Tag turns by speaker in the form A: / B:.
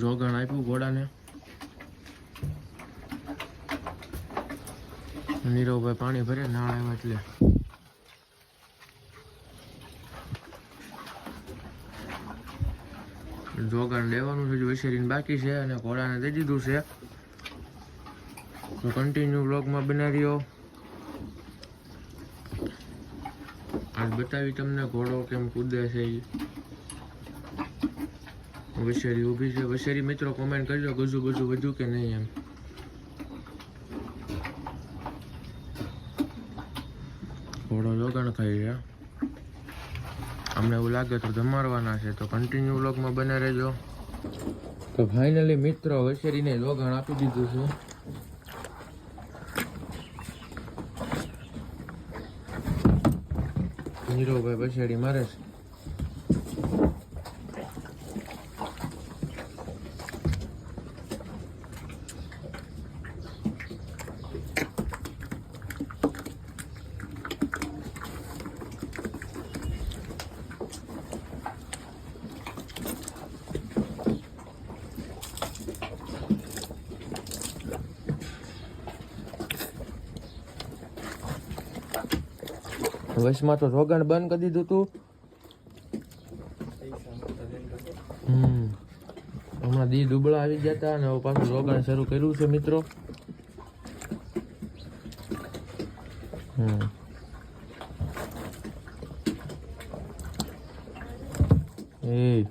A: જોગણ આપ્યું ઘોડાને. નીરવભાઈ પાણી ભરે નાળ આવ્યા એટલે. જોગણ લેવાનું છે, વિશેરીને બાકી છે અને ઘોડાને દઈ દીધું છે. તો કન્ટિન્યુ બ્લોગમાં બનાવી રહ્યો. આજ બતાવી તમને ઘોડો કેમ કૂદે છે. વશેરી ઊભી છે. વશેરી મિત્રો કોમેન્ટ કરજો ગજુ બજુ વધુ કે નહીં એમ. ઘોડો જોગણ ખાઈ છે. અમને એવું લાગે તો જમાડવાના છે, તો કન્ટિન્યુ બ્લોગમાં બને રહેજો. તો ફાઇનલી મિત્રો વશેરીને જોગણ આપી દીધું છે. નીરવભાઈ વશેરી મારે છે. વશમાં તો રોગણ બંધ કરી દીધું તું. હમણાં દી દુબળા આવી ગયા હતા અને હવે પાછું રોગણ શરૂ કર્યું છે મિત્રો. એ